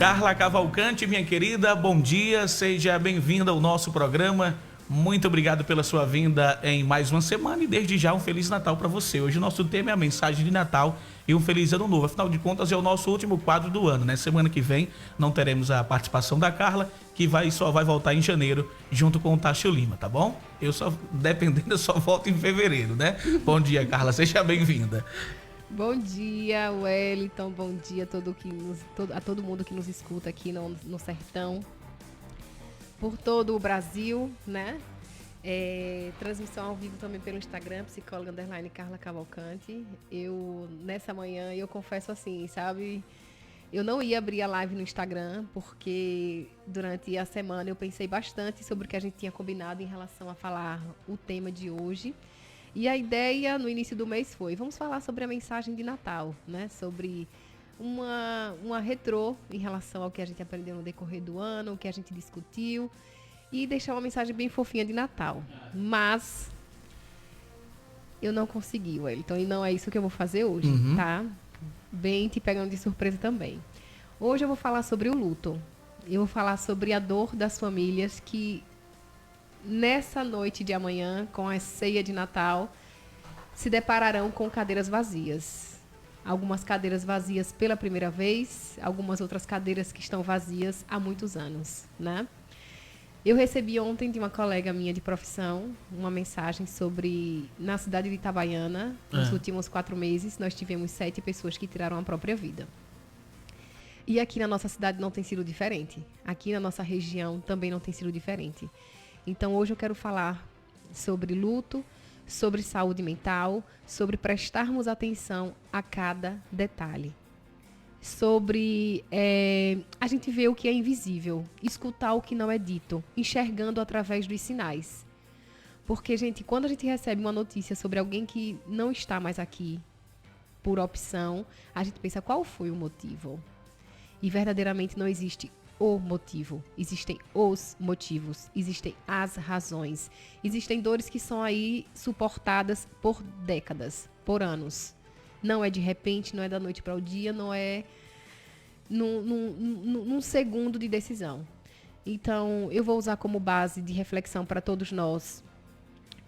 Carla Cavalcante, minha querida, bom dia, seja bem-vinda ao nosso programa. Muito obrigado pela sua vinda em mais uma semana e desde já um Feliz Natal para você. Hoje o nosso tema é a mensagem de Natal e um Feliz Ano Novo. Afinal de contas, é o nosso último quadro do ano, né? Semana que vem não teremos a participação da Carla, que só vai voltar em janeiro, junto com o Tássio Lima, tá bom? Dependendo, eu só volto em fevereiro, né? Bom dia, Carla, seja bem-vinda. Bom dia, Wellington. Bom dia a todo mundo que nos escuta aqui no Sertão. Por todo o Brasil, né? Transmissão ao vivo também pelo Instagram, psicóloga _ Carla Cavalcante. Nessa manhã, eu confesso assim, sabe? Eu não ia abrir a live no Instagram, porque durante a semana eu pensei bastante sobre o que a gente tinha combinado em relação a falar o tema de hoje. E a ideia no início do mês foi, vamos falar sobre a mensagem de Natal, né? Sobre uma retrô em relação ao que a gente aprendeu no decorrer do ano, o que a gente discutiu, e deixar uma mensagem bem fofinha de Natal. Mas eu não consegui, Wellington, e não é isso que eu vou fazer hoje, tá? Bem te pegando de surpresa também. Hoje eu vou falar sobre o luto. Eu vou falar sobre a dor das famílias que, nessa noite de amanhã, com a ceia de Natal, se depararão com cadeiras vazias. Algumas cadeiras vazias pela primeira vez, algumas outras cadeiras que estão vazias há muitos anos, né? Eu recebi ontem de uma colega minha de profissão uma mensagem sobre, na cidade de Itabaiana, nos últimos 4 meses, nós tivemos 7 pessoas que tiraram a própria vida. E aqui na nossa cidade não tem sido diferente. Aqui na nossa região também não tem sido diferente. Então, hoje eu quero falar sobre luto, sobre saúde mental, sobre prestarmos atenção a cada detalhe. Sobre a gente ver o que é invisível, escutar o que não é dito, enxergando através dos sinais. Porque, gente, quando a gente recebe uma notícia sobre alguém que não está mais aqui por opção, a gente pensa qual foi o motivo. E verdadeiramente não existe o motivo. Existem os motivos, existem as razões. Existem dores que são aí suportadas por décadas, por anos. Não é de repente, não é da noite para o dia, não é num segundo de decisão. Então, eu vou usar como base de reflexão para todos nós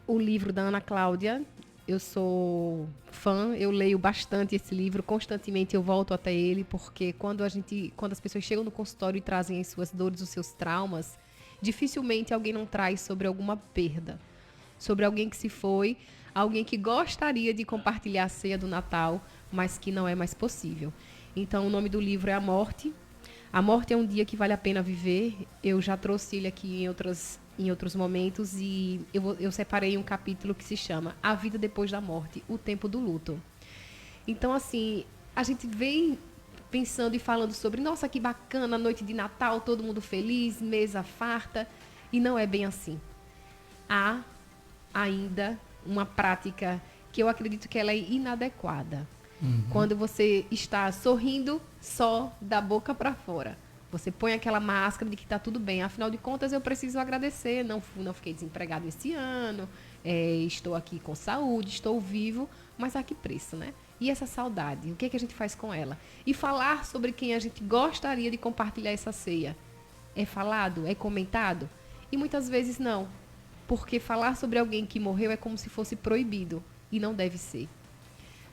o livro da Ana Cláudia. Eu sou fã, eu leio bastante esse livro, constantemente eu volto até ele, porque quando as pessoas chegam no consultório e trazem as suas dores, os seus traumas, dificilmente alguém não traz sobre alguma perda, sobre alguém que se foi, alguém que gostaria de compartilhar a ceia do Natal, mas que não é mais possível. Então, o nome do livro é A Morte. A Morte é um dia que vale a pena viver. Eu já trouxe ele aqui em outros momentos e eu separei um capítulo que se chama A Vida Depois da Morte, o Tempo do Luto. Então, assim, a gente vem pensando e falando sobre, nossa, que bacana, noite de Natal, todo mundo feliz, mesa farta, e não é bem assim. Há ainda uma prática que eu acredito que ela é inadequada. Quando você está sorrindo só da boca para fora. Você põe aquela máscara de que está tudo bem. Afinal de contas, eu preciso agradecer. Não fiquei desempregado esse ano. Estou aqui com saúde, estou vivo. Mas a que preço, né? E essa saudade? O que é que a gente faz com ela? E falar sobre quem a gente gostaria de compartilhar essa ceia. É falado? É comentado? E muitas vezes não. Porque falar sobre alguém que morreu é como se fosse proibido. E não deve ser.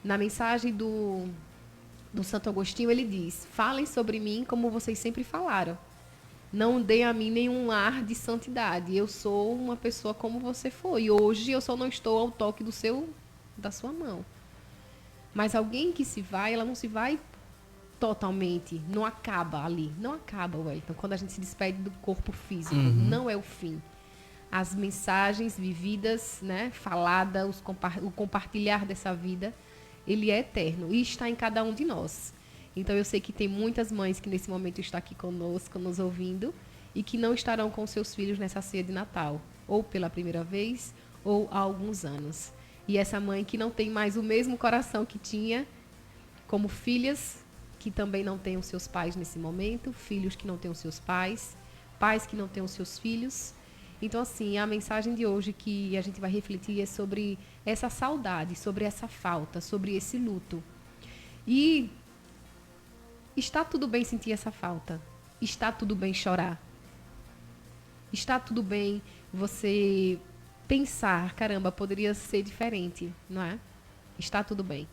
Na mensagem do Santo Agostinho, ele diz: falem sobre mim como vocês sempre falaram. Não deem a mim nenhum ar de santidade. Eu sou uma pessoa como você foi. Hoje eu só não estou ao toque da sua mão. Mas alguém que se vai, ela não se vai totalmente. Não acaba ali. Não acaba, Wellington. Quando a gente se despede do corpo físico. Não é o fim. As mensagens vividas, né, faladas, o compartilhar dessa vida, ele é eterno e está em cada um de nós. Então, eu sei que tem muitas mães que nesse momento estão aqui conosco, nos ouvindo, e que não estarão com seus filhos nessa ceia de Natal, ou pela primeira vez, ou há alguns anos. E essa mãe que não tem mais o mesmo coração que tinha, como filhas que também não têm os seus pais nesse momento, filhos que não têm os seus pais, pais que não têm os seus filhos. Então, assim, a mensagem de hoje que a gente vai refletir é sobre essa saudade, sobre essa falta, sobre esse luto. E está tudo bem sentir essa falta. está tudo bem chorar. Está tudo bem você pensar, caramba, poderia ser diferente, não é? Está tudo bem.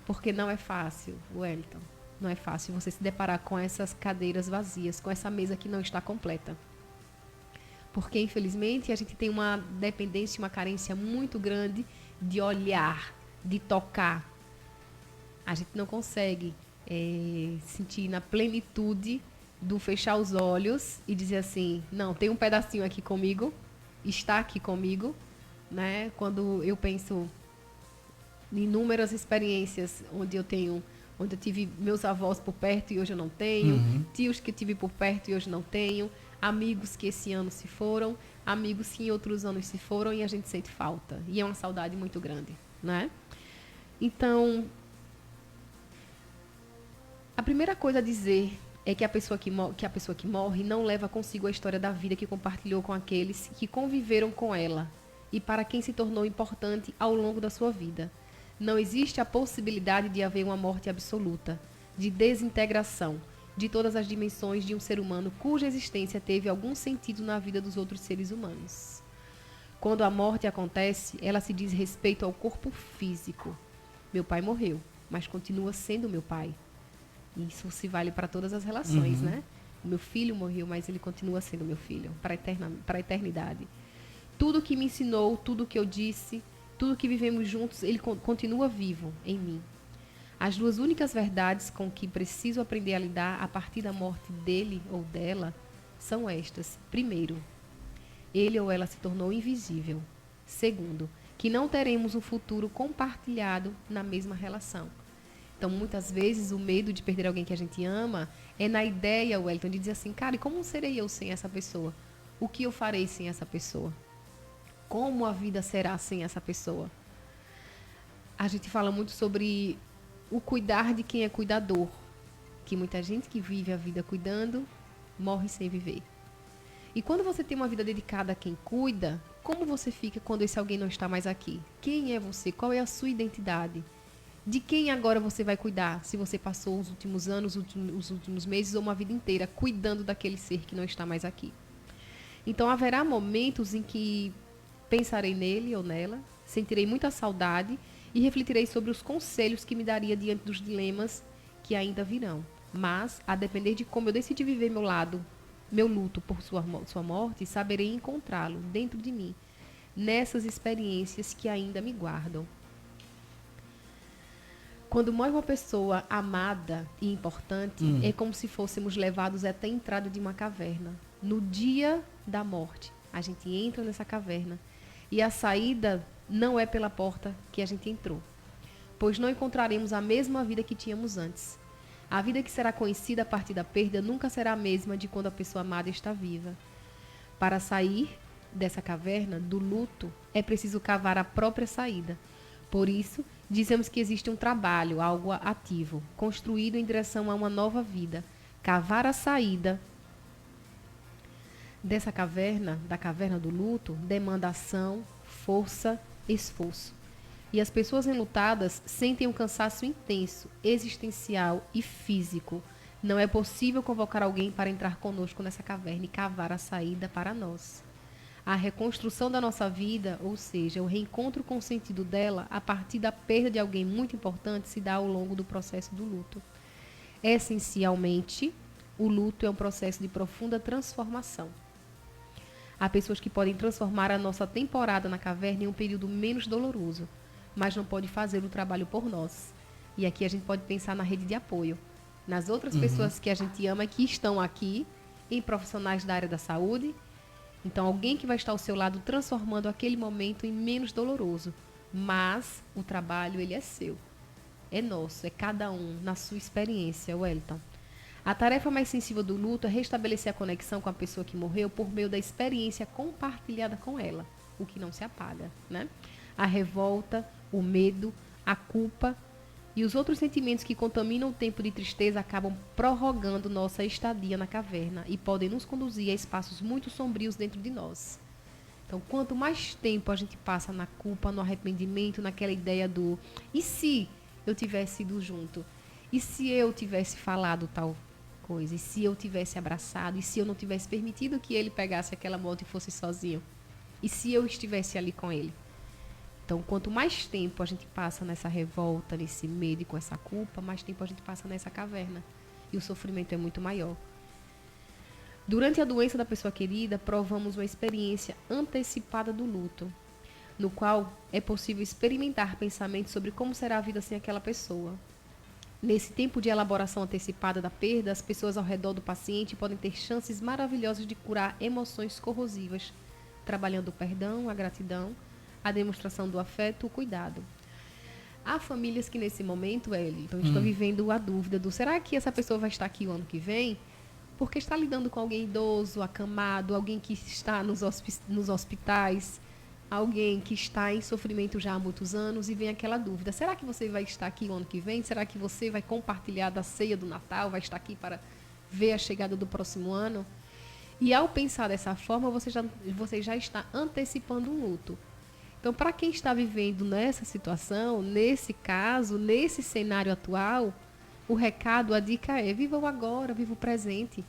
Porque não é fácil, Wellington. Não é fácil você se deparar com essas cadeiras vazias, com essa mesa que não está completa. Porque, infelizmente, a gente tem uma dependência, uma carência muito grande de olhar, de tocar. A gente não consegue sentir na plenitude do fechar os olhos e dizer assim, não, tem um pedacinho aqui comigo, está aqui comigo, né? Quando eu penso em inúmeras experiências onde eu tive meus avós por perto e hoje eu não tenho, tios que tive por perto e hoje não tenho, amigos que esse ano se foram, amigos que em outros anos se foram e a gente sente falta. E é uma saudade muito grande, né? Então, a primeira coisa a dizer é que a pessoa que morre não leva consigo a história da vida que compartilhou com aqueles que conviveram com ela e para quem se tornou importante ao longo da sua vida. Não existe a possibilidade de haver uma morte absoluta, de desintegração de todas as dimensões de um ser humano cuja existência teve algum sentido na vida dos outros seres humanos. Quando a morte acontece, ela se diz respeito ao corpo físico. Meu pai morreu, mas continua sendo meu pai. Isso se vale para todas as relações, né? O meu filho morreu, mas ele continua sendo meu filho, para a eternidade. Tudo que me ensinou, tudo que eu disse, tudo que vivemos juntos, ele continua vivo em mim. As duas únicas verdades com que preciso aprender a lidar a partir da morte dele ou dela são estas. Primeiro, ele ou ela se tornou invisível. Segundo, que não teremos um futuro compartilhado na mesma relação. Então, muitas vezes, o medo de perder alguém que a gente ama é na ideia, Wellington, de dizer assim, cara, e como serei eu sem essa pessoa? O que eu farei sem essa pessoa? Como a vida será sem essa pessoa? A gente fala muito sobre o cuidar de quem é cuidador, que muita gente que vive a vida cuidando morre sem viver. E quando você tem uma vida dedicada a quem cuida, como você fica quando esse alguém não está mais aqui? Quem é você? Qual é a sua identidade? De quem agora você vai cuidar, se você passou os últimos anos, os últimos meses ou uma vida inteira cuidando daquele ser que não está mais aqui? Então, haverá momentos em que pensarei nele ou nela, sentirei muita saudade e refletirei sobre os conselhos que me daria diante dos dilemas que ainda virão. Mas, a depender de como eu decidi viver meu luto por sua morte, saberei encontrá-lo dentro de mim, nessas experiências que ainda me guardam. Quando morre uma pessoa amada e importante, é como se fôssemos levados até a entrada de uma caverna. No dia da morte, a gente entra nessa caverna e a saída não é pela porta que a gente entrou, pois não encontraremos a mesma vida que tínhamos antes. A vida que será conhecida a partir da perda nunca será a mesma de quando a pessoa amada está viva. Para sair dessa caverna, do luto, é preciso cavar a própria saída. Por isso, dizemos que existe um trabalho, algo ativo, construído em direção a uma nova vida. Cavar a saída dessa caverna, da caverna do luto, demanda ação, força, esforço. E as pessoas enlutadas sentem um cansaço intenso, existencial e físico. Não é possível convocar alguém para entrar conosco nessa caverna e cavar a saída para nós. A reconstrução da nossa vida, ou seja, o reencontro com o sentido dela, a partir da perda de alguém muito importante, se dá ao longo do processo do luto. Essencialmente, o luto é um processo de profunda transformação. Há pessoas que podem transformar a nossa temporada na caverna em um período menos doloroso, mas não pode fazer o trabalho por nós. E aqui a gente pode pensar na rede de apoio, nas outras pessoas que a gente ama e que estão aqui, em profissionais da área da saúde. Então, alguém que vai estar ao seu lado transformando aquele momento em menos doloroso. Mas o trabalho, ele é seu. É nosso, é cada um na sua experiência, Wellington. A tarefa mais sensível do luto é restabelecer a conexão com a pessoa que morreu por meio da experiência compartilhada com ela, o que não se apaga, né? A revolta, o medo, a culpa e os outros sentimentos que contaminam o tempo de tristeza acabam prorrogando nossa estadia na caverna e podem nos conduzir a espaços muito sombrios dentro de nós. Então, quanto mais tempo a gente passa na culpa, no arrependimento, naquela ideia do e se eu tivesse ido junto? E se eu tivesse falado tal coisa? E se eu tivesse abraçado? E se eu não tivesse permitido que ele pegasse aquela moto e fosse sozinho? E se eu estivesse ali com ele? Então, quanto mais tempo a gente passa nessa revolta, nesse medo e com essa culpa, mais tempo a gente passa nessa caverna. E o sofrimento é muito maior. Durante a doença da pessoa querida, provamos uma experiência antecipada do luto, no qual é possível experimentar pensamentos sobre como será a vida sem aquela pessoa. Nesse tempo de elaboração antecipada da perda, as pessoas ao redor do paciente podem ter chances maravilhosas de curar emoções corrosivas, trabalhando o perdão, a gratidão, a demonstração do afeto, o cuidado. Há famílias que nesse momento, Wellington, estão vivendo a dúvida do será que essa pessoa vai estar aqui o ano que vem? Porque está lidando com alguém idoso, acamado, alguém que está nos hospitais, alguém que está em sofrimento já há muitos anos e vem aquela dúvida. Será que você vai estar aqui o ano que vem? Será que você vai compartilhar da ceia do Natal? Vai estar aqui para ver a chegada do próximo ano? E ao pensar dessa forma, você já está antecipando um luto. Então, para quem está vivendo nessa situação, nesse caso, nesse cenário atual, o recado, a dica é: viva o agora, viva o presente.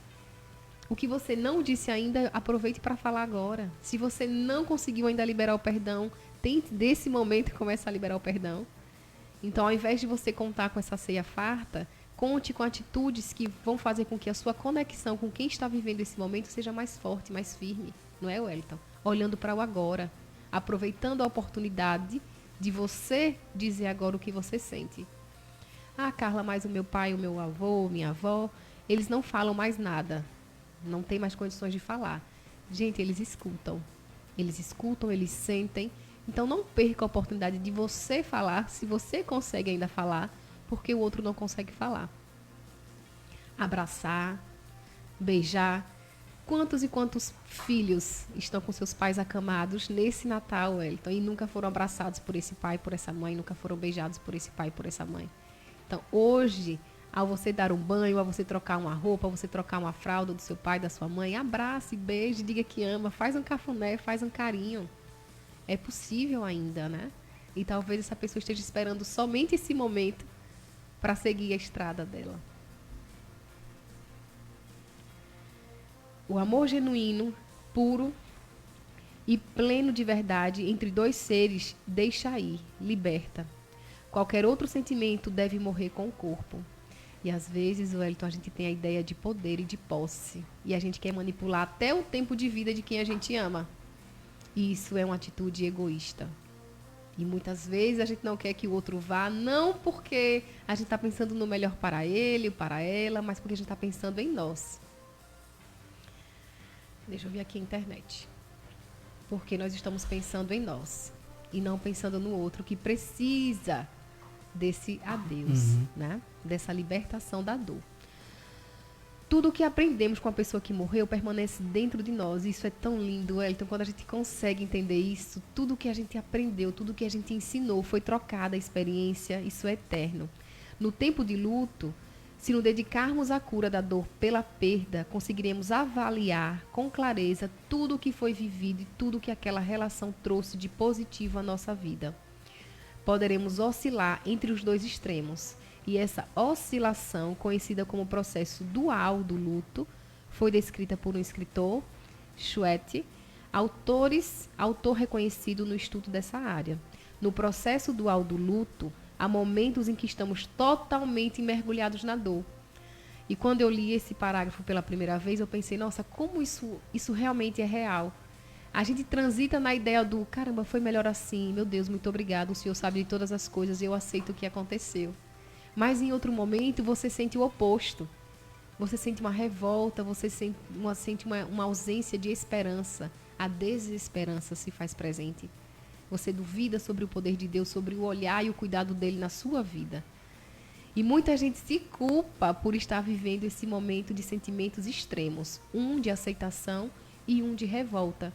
O que você não disse ainda, aproveite para falar agora. Se você não conseguiu ainda liberar o perdão, tente desse momento começar a liberar o perdão. Então, ao invés de você contar com essa ceia farta, conte com atitudes que vão fazer com que a sua conexão com quem está vivendo esse momento seja mais forte, mais firme. Não é, Wellington? Olhando para o agora. Aproveitando a oportunidade de você dizer agora o que você sente. Ah, Carla, mas o meu pai, o meu avô, minha avó, eles não falam mais nada. Não tem mais condições de falar. Gente, eles escutam, eles sentem. Então, não perca a oportunidade de você falar, se você consegue ainda falar, porque o outro não consegue falar. Abraçar, beijar. Quantos e quantos filhos estão com seus pais acamados nesse Natal, Wellington, e nunca foram abraçados por esse pai, por essa mãe, nunca foram beijados por esse pai, por essa mãe? Então, hoje, ao você dar um banho, ao você trocar uma roupa, ao você trocar uma fralda do seu pai, da sua mãe, abrace, beije, diga que ama, faz um cafuné, faz um carinho. É possível ainda, né? E talvez essa pessoa esteja esperando somente esse momento para seguir a estrada dela. O amor genuíno, puro e pleno de verdade entre dois seres deixa ir, liberta. Qualquer outro sentimento deve morrer com o corpo. E às vezes, Wellington, a gente tem a ideia de poder e de posse. E a gente quer manipular até o tempo de vida de quem a gente ama. E isso é uma atitude egoísta. E muitas vezes a gente não quer que o outro vá, não porque a gente está pensando no melhor para ele, para ela, mas porque a gente está pensando em nós. Deixa eu ver aqui a internet. Porque nós estamos pensando em nós e não pensando no outro que precisa desse adeus, né? Dessa libertação da dor. Tudo o que aprendemos com a pessoa que morreu permanece dentro de nós. Isso é tão lindo, Wellington, quando a gente consegue entender isso. Tudo o que a gente aprendeu, tudo o que a gente ensinou foi trocada a experiência, isso é eterno. No tempo de luto, se nos dedicarmos à cura da dor pela perda, conseguiremos avaliar com clareza tudo o que foi vivido e tudo o que aquela relação trouxe de positivo à nossa vida. Poderemos oscilar entre os dois extremos. E essa oscilação, conhecida como processo dual do luto, foi descrita por um escritor, Schwett, autor reconhecido no estudo dessa área. No processo dual do luto, há momentos em que estamos totalmente mergulhados na dor. E quando eu li esse parágrafo pela primeira vez, eu pensei, nossa, como isso realmente é real. A gente transita na ideia do, caramba, foi melhor assim, meu Deus, muito obrigado, o Senhor sabe de todas as coisas, eu aceito o que aconteceu. Mas em outro momento você sente o oposto. Você sente uma revolta, você sente uma ausência de esperança. A desesperança se faz presente. Você duvida sobre o poder de Deus, sobre o olhar e o cuidado dele na sua vida. E muita gente se culpa por estar vivendo esse momento de sentimentos extremos. Um de aceitação e um de revolta.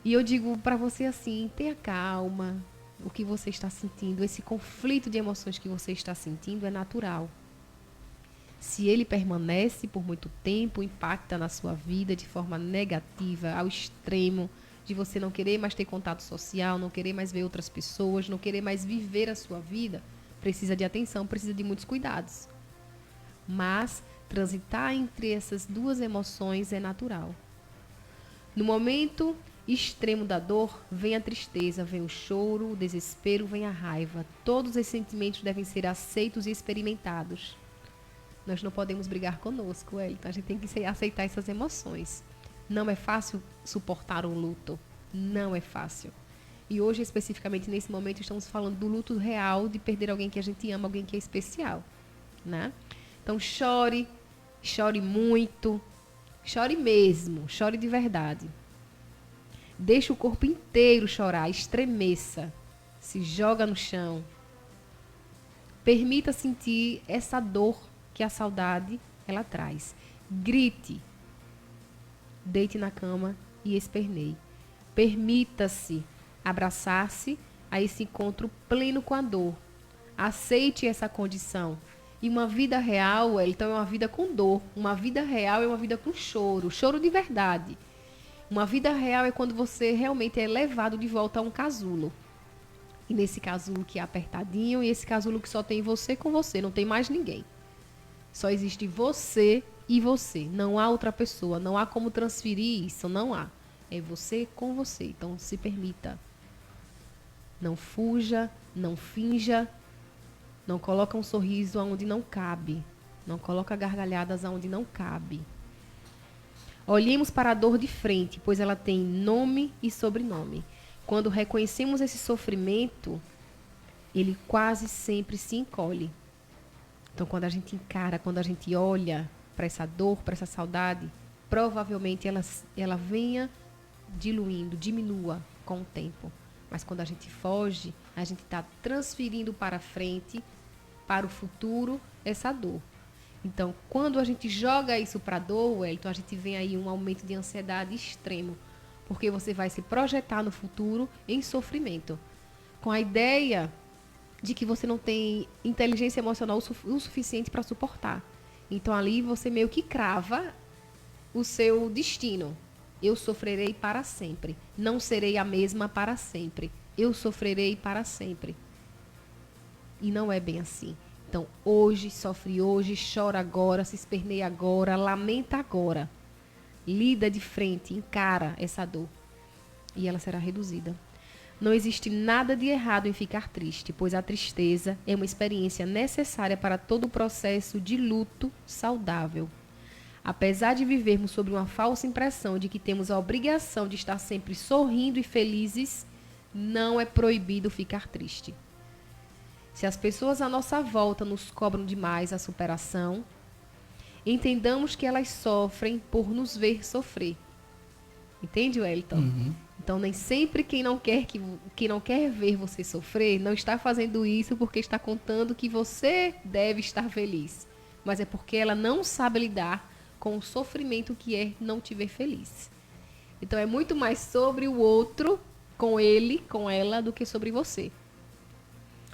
E eu digo para você assim, tenha calma. O que você está sentindo, esse conflito de emoções que você está sentindo é natural. Se ele permanece por muito tempo, impacta na sua vida de forma negativa, ao extremo de você não querer mais ter contato social, não querer mais ver outras pessoas, não querer mais viver a sua vida, precisa de atenção, precisa de muitos cuidados. Mas Transitar entre essas duas emoções é natural. No momento extremo da dor, vem a tristeza, vem o choro, o desespero, vem a raiva. Todos esses sentimentos devem ser aceitos e experimentados. Nós não podemos brigar conosco, Wellington. A gente tem que aceitar essas emoções. Não é fácil suportar um luto. Não é fácil. E hoje, especificamente nesse momento, estamos falando do luto real de perder alguém que a gente ama, alguém que é especial, né? Então chore, chore muito, chore mesmo, chore de verdade. Deixe o corpo inteiro chorar, estremeça, se joga no chão. Permita sentir essa dor que a saudade ela traz. Grite, deite na cama e esperneie. Permita-se abraçar-se a esse encontro pleno com a dor. Aceite essa condição. E uma vida real, então, é uma vida com dor. Uma vida real é uma vida com choro. Choro de verdade. Uma vida real é quando você realmente é levado de volta a um casulo. E nesse casulo que é apertadinho, e esse casulo que só tem você com você, não tem mais ninguém. Só existe você e você. Não há outra pessoa, não há como transferir isso, não há. É você com você. Então se permita. Não fuja, não finja, não coloca um sorriso onde não cabe. Não coloca gargalhadas onde não cabe. Olhemos para a dor de frente, pois ela tem nome e sobrenome. Quando reconhecemos esse sofrimento, ele quase sempre se encolhe. Então, quando a gente encara, quando a gente olha para essa dor, para essa saudade, provavelmente ela venha diluindo, diminua com o tempo. Mas quando a gente foge, a gente está transferindo para frente, para o futuro, essa dor. Então, quando a gente joga isso para a dor, Wellington, a gente vê aí um aumento de ansiedade extremo. Porque você vai se projetar no futuro em sofrimento. Com a ideia de que você não tem inteligência emocional o suficiente para suportar. Então, ali você meio que crava o seu destino. Eu sofrerei para sempre. Não serei a mesma para sempre. Eu sofrerei para sempre. E não é bem assim. Então, hoje, sofre hoje, chora agora, se esperneia agora, lamenta agora. Lida de frente, encara essa dor. E ela será reduzida. Não existe nada de errado em ficar triste, pois a tristeza é uma experiência necessária para todo o processo de luto saudável. Apesar de vivermos sob uma falsa impressão de que temos a obrigação de estar sempre sorrindo e felizes, não é proibido ficar triste. Se as pessoas à nossa volta nos cobram demais a superação, entendamos que elas sofrem por nos ver sofrer. Entende, Wellington? Uhum. Então, nem sempre quem não quer ver você sofrer não está fazendo isso porque está contando que você deve estar feliz. Mas é porque ela não sabe lidar com o sofrimento que é não te ver feliz. Então, é muito mais sobre o outro, com ele, com ela, do que sobre você.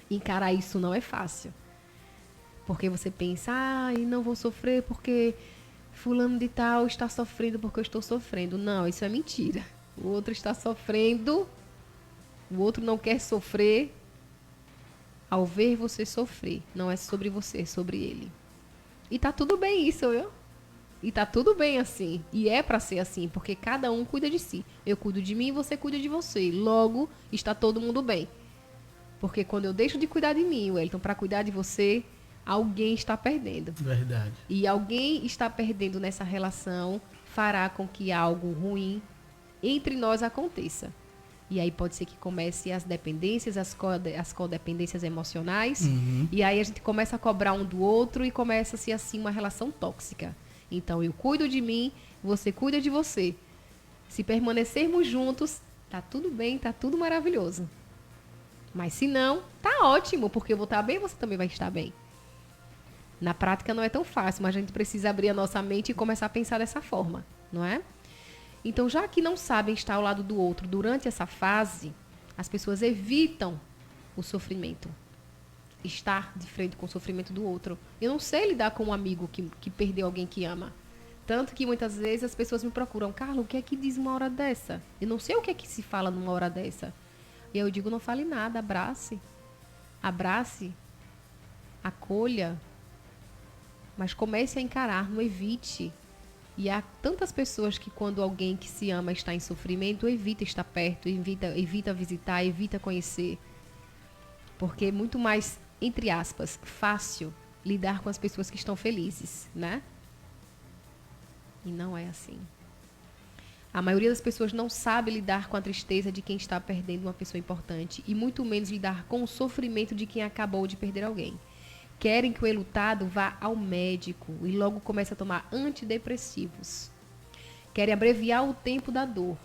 Encarar isso não é fácil. Porque você pensa, não vou sofrer porque fulano de tal está sofrendo porque eu estou sofrendo. Não, isso é mentira. O outro está sofrendo, o outro não quer sofrer ao ver você sofrer. Não é sobre você, é sobre ele. E tá tudo bem isso, viu? E tá tudo bem assim. E é pra ser assim, porque cada um cuida de si. Eu cuido de mim e você cuida de você. Logo, está todo mundo bem. Porque quando eu deixo de cuidar de mim, Wellington, para cuidar de você, alguém está perdendo. Verdade. E alguém está perdendo nessa relação fará com que algo ruim entre nós aconteça. E aí pode ser que comece as dependências, as codependências emocionais. Uhum. E aí a gente começa a cobrar um do outro e começa-se assim uma relação tóxica. Então eu cuido de mim, você cuida de você. Se permanecermos juntos, tá tudo bem, tá tudo maravilhoso. Mas se não, tá ótimo, porque eu vou estar bem, você também vai estar bem. Na prática não é tão fácil, mas a gente precisa abrir a nossa mente e começar a pensar dessa forma, não é? Então, já que não sabem estar ao lado do outro durante essa fase, as pessoas evitam o sofrimento. Estar de frente com o sofrimento do outro. Eu não sei lidar com um amigo que perdeu alguém que ama. Tanto que muitas vezes as pessoas me procuram, Carla, o que é que diz uma hora dessa? Eu não sei o que é que se fala numa hora dessa. E eu digo, não fale nada, abrace. Abrace, acolha, Mas comece a encarar, não evite. E há tantas pessoas que quando alguém que se ama está em sofrimento, evita estar perto, evita visitar, evita conhecer. Porque é muito mais, entre aspas, fácil lidar com as pessoas que estão felizes, né? E não é assim. A maioria das pessoas não sabe lidar com a tristeza de quem está perdendo uma pessoa importante e muito menos lidar com o sofrimento de quem acabou de perder alguém. Querem que o enlutado vá ao médico e logo comece a tomar antidepressivos. Querem abreviar o tempo da dor,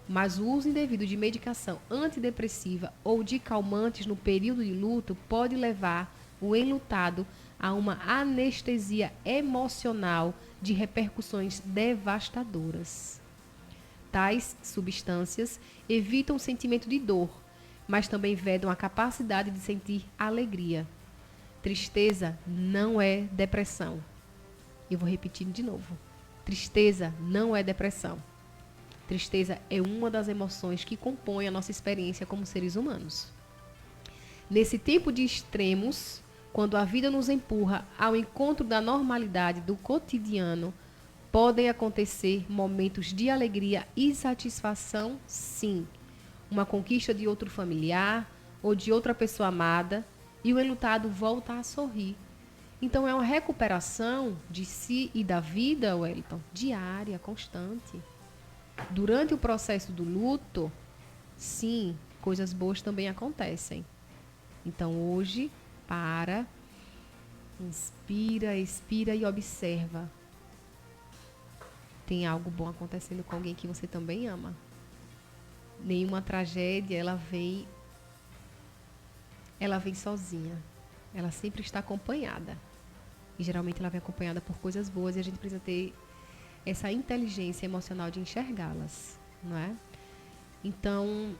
mas o uso indevido de medicação antidepressiva ou de calmantes no período de luto pode levar o enlutado a uma anestesia emocional de repercussões devastadoras. Tais substâncias evitam o sentimento de dor, mas também vedam a capacidade de sentir alegria. Tristeza não é depressão. Eu vou repetir de novo. Tristeza não é depressão. Tristeza é uma das emoções que compõem a nossa experiência como seres humanos. Nesse tempo de extremos, quando a vida nos empurra ao encontro da normalidade do cotidiano, podem acontecer momentos de alegria e satisfação, sim. Uma conquista de outro familiar ou de outra pessoa amada e o enlutado volta a sorrir. Então é uma recuperação de si e da vida, Wellington, diária, constante. Durante o processo do luto, sim, coisas boas também acontecem. Então hoje, inspira, expira e observa. Tem algo bom acontecendo com alguém que você também ama. Nenhuma tragédia, ela vem sozinha. Ela sempre está acompanhada. E geralmente ela vem acompanhada por coisas boas e a gente precisa ter essa inteligência emocional de enxergá-las, não é? Então,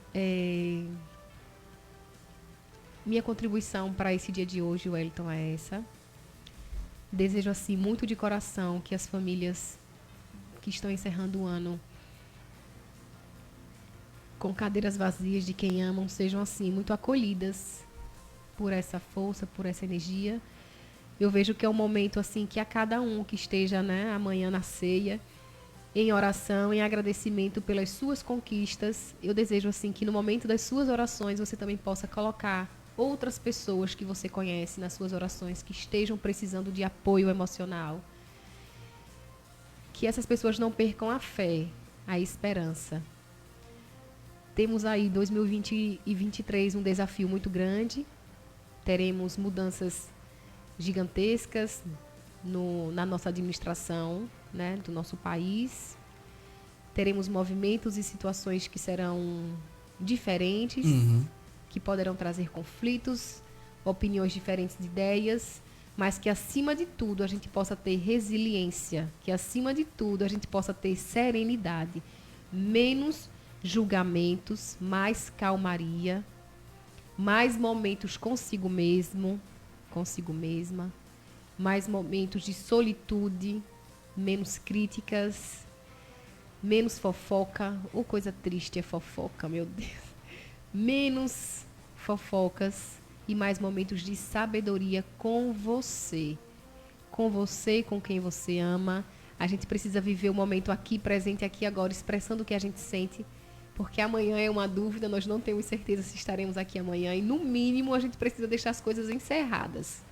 minha contribuição para esse dia de hoje, Wellington, é essa. Desejo, assim, muito de coração que as famílias que estão encerrando o ano com cadeiras vazias de quem amam sejam, assim, muito acolhidas por essa força, por essa energia. Eu vejo que é um momento, assim, que a cada um que esteja, né, amanhã na ceia, em oração, em agradecimento pelas suas conquistas, eu desejo, assim, que no momento das suas orações você também possa colocar outras pessoas que você conhece nas suas orações que estejam precisando de apoio emocional. Que essas pessoas não percam a fé, a esperança. Temos aí 2020 e 2023 um desafio muito grande. Teremos mudanças gigantescas na nossa administração, né, do nosso país. Teremos movimentos e situações que serão diferentes, que poderão trazer conflitos, opiniões diferentes de ideias, mas que acima de tudo a gente possa ter resiliência, que acima de tudo a gente possa ter serenidade, menos julgamentos, mais calmaria, mais momentos consigo mesmo, consigo mesma, mais momentos de solitude, menos críticas, menos fofoca, ou coisa triste é fofoca, meu Deus, menos fofocas e mais momentos de sabedoria com você, com quem você ama. A gente precisa viver o momento aqui, presente, aqui, agora, expressando o que a gente sente, porque amanhã é uma dúvida, nós não temos certeza se estaremos aqui amanhã e, no mínimo, a gente precisa deixar as coisas encerradas.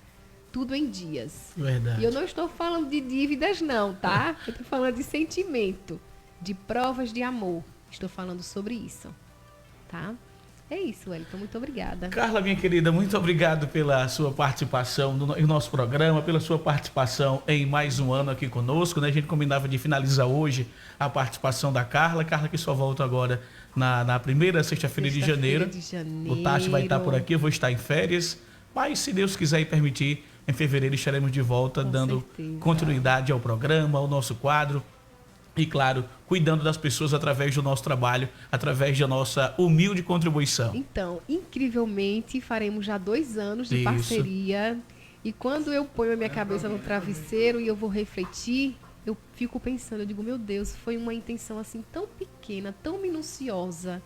Tudo em dias. Verdade. E eu não estou falando de dívidas, não, tá? Eu estou falando de sentimento, de provas de amor. Estou falando sobre isso, tá? É isso, Wellington. Muito obrigada. Carla, minha querida, muito obrigado pela sua participação no nosso programa, pela sua participação em mais um ano aqui conosco, né? A gente combinava de finalizar hoje a participação da Carla. Carla que só volta agora na primeira sexta-feira de janeiro. O Tati vai estar por aqui, eu vou estar em férias. Mas, se Deus quiser e permitir, em fevereiro estaremos de volta, dando continuidade ao programa, ao nosso quadro. E, claro, cuidando das pessoas através do nosso trabalho, através da nossa humilde contribuição. Então, incrivelmente, faremos já 2 anos de parceria. E quando eu ponho a minha cabeça no travesseiro e eu vou refletir, eu fico pensando, eu digo, meu Deus, foi uma intenção assim tão pequena, tão minuciosa.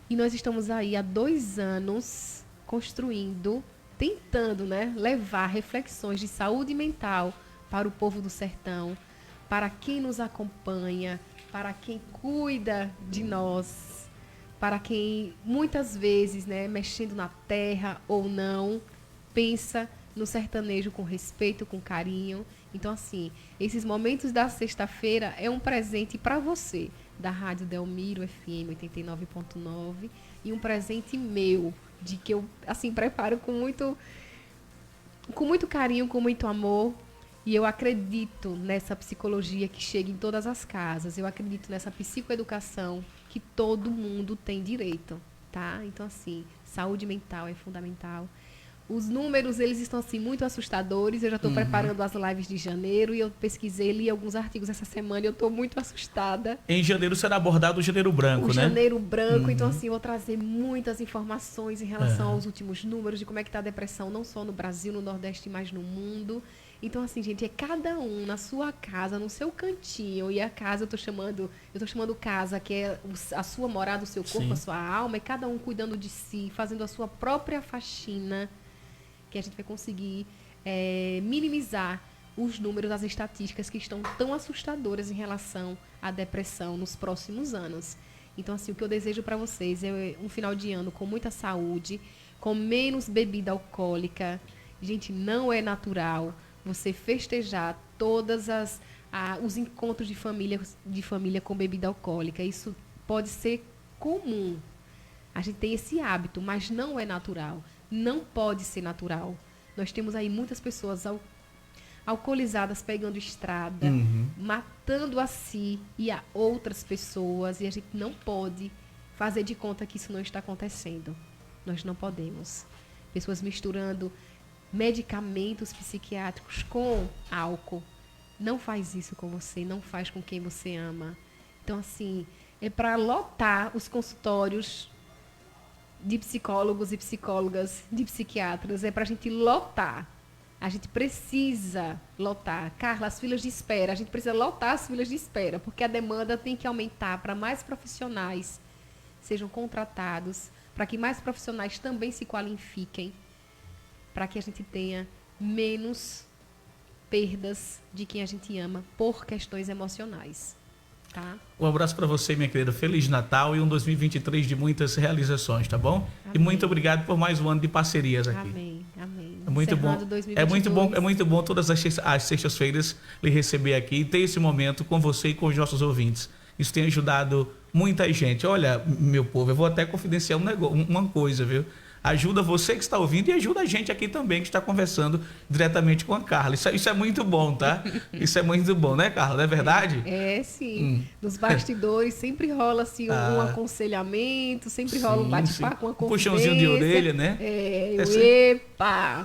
E nós estamos aí há 2 anos construindo, tentando, né, levar reflexões de saúde mental para o povo do sertão, para quem nos acompanha, para quem cuida de nós, para quem muitas vezes, né, mexendo na terra ou não, pensa no sertanejo com respeito, com carinho. Então, assim, esses momentos da sexta-feira é um presente para você, da Rádio Delmiro FM 89.9, e um presente meu, de que eu, assim, preparo com muito carinho, com muito amor. E eu acredito nessa psicologia que chega em todas as casas. Eu acredito nessa psicoeducação que todo mundo tem direito, tá? Então, assim, saúde mental é fundamental. Os números, eles estão, assim, muito assustadores. Eu já estou preparando as lives de janeiro e eu pesquisei, li alguns artigos essa semana e eu estou muito assustada. Em janeiro será abordado o janeiro branco, O né? janeiro branco. Então, assim, eu vou trazer muitas informações em relação aos últimos números, de como é que está a depressão, não só no Brasil, no Nordeste, mas no mundo. Então, assim, gente, é cada um na sua casa, no seu cantinho. E a casa, eu tô chamando casa, que é a sua morada, o seu corpo, a sua alma. É cada um cuidando de si, fazendo a sua própria faxina, que a gente vai conseguir minimizar os números, as estatísticas que estão tão assustadoras em relação à depressão nos próximos anos. Então, assim, o que eu desejo para vocês é um final de ano com muita saúde, com menos bebida alcoólica. Gente, não é natural você festejar todas os encontros de família com bebida alcoólica. Isso pode ser comum. A gente tem esse hábito, mas não é natural. Não pode ser natural. Nós temos aí muitas pessoas alcoolizadas pegando estrada, matando a si e a outras pessoas, e a gente não pode fazer de conta que isso não está acontecendo. Nós não podemos. Pessoas misturando medicamentos psiquiátricos com álcool. Não faz isso com você, não faz com quem você ama. Então, assim, é para lotar os consultórios de psicólogos e psicólogas, de psiquiatras, é para a gente lotar. A gente precisa lotar. Carla, as filas de espera, a gente precisa lotar as filas de espera, porque a demanda tem que aumentar para mais profissionais sejam contratados, para que mais profissionais também se qualifiquem, para que a gente tenha menos perdas de quem a gente ama por questões emocionais. Tá? Um abraço para você, minha querida. Feliz Natal e um 2023 de muitas realizações, tá bom? Amém. E muito obrigado por mais um ano de parcerias aqui. Amém, amém. É muito bom. 2022. É muito bom todas as sextas-feiras lhe receber aqui e ter esse momento com você e com os nossos ouvintes. Isso tem ajudado muita gente. Olha, meu povo, eu vou até confidenciar uma coisa, viu? Ajuda você que está ouvindo e ajuda a gente aqui também que está conversando diretamente com a Carla. Isso é muito bom, tá? Isso é muito bom, né, Carla? Não é verdade? É, sim. Nos bastidores sempre rola assim, um aconselhamento, sempre rola um bate-papo, uma conversa. Puxãozinho de orelha, né? Epa!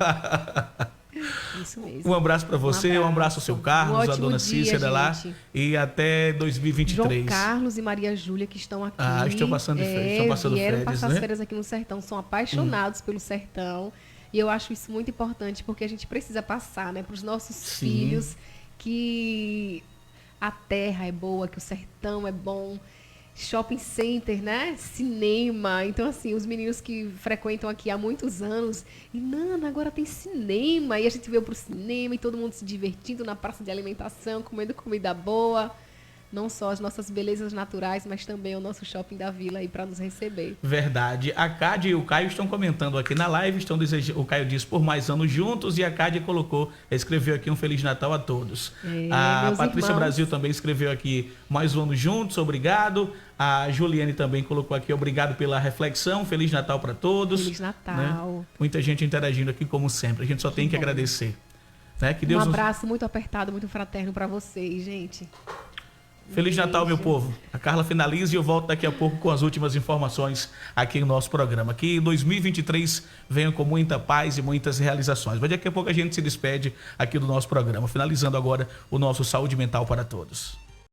Isso mesmo. Um abraço para você, um abraço ao seu Carlos, à dona Cícera lá. E até 2023. João Carlos e Maria Júlia que estão aqui. Estão passando férias. Estão passando vieram férias, passar né? as férias aqui no sertão, são apaixonados pelo sertão. E eu acho isso muito importante, porque a gente precisa passar, né, para os nossos filhos que a terra é boa, que o sertão é bom. Shopping center, né? Cinema. Então, assim, os meninos que frequentam aqui há muitos anos, e Nana, agora tem cinema. E a gente veio pro cinema e todo mundo se divertindo na praça de alimentação, comendo comida boa. Não só as nossas belezas naturais, mas também o nosso shopping da vila aí para nos receber. Verdade. A Cádia e o Caio estão comentando aqui na live, estão desejando, o Caio diz por mais anos juntos, e a Cádia escreveu aqui um Feliz Natal a todos. A Patrícia irmãos. Brasil também escreveu aqui mais um ano juntos, obrigado. A Juliane também colocou aqui, obrigado pela reflexão, Feliz Natal para todos. Feliz Natal. Né? Muita gente interagindo aqui como sempre, a gente só tem que agradecer. Né? Que Deus abraço muito apertado, muito fraterno para vocês, gente. Feliz Natal, meu povo. A Carla finaliza e eu volto daqui a pouco com as últimas informações aqui no nosso programa. Que 2023 venha com muita paz e muitas realizações. Mas daqui a pouco a gente se despede aqui do nosso programa, finalizando agora o nosso Saúde Mental para Todos.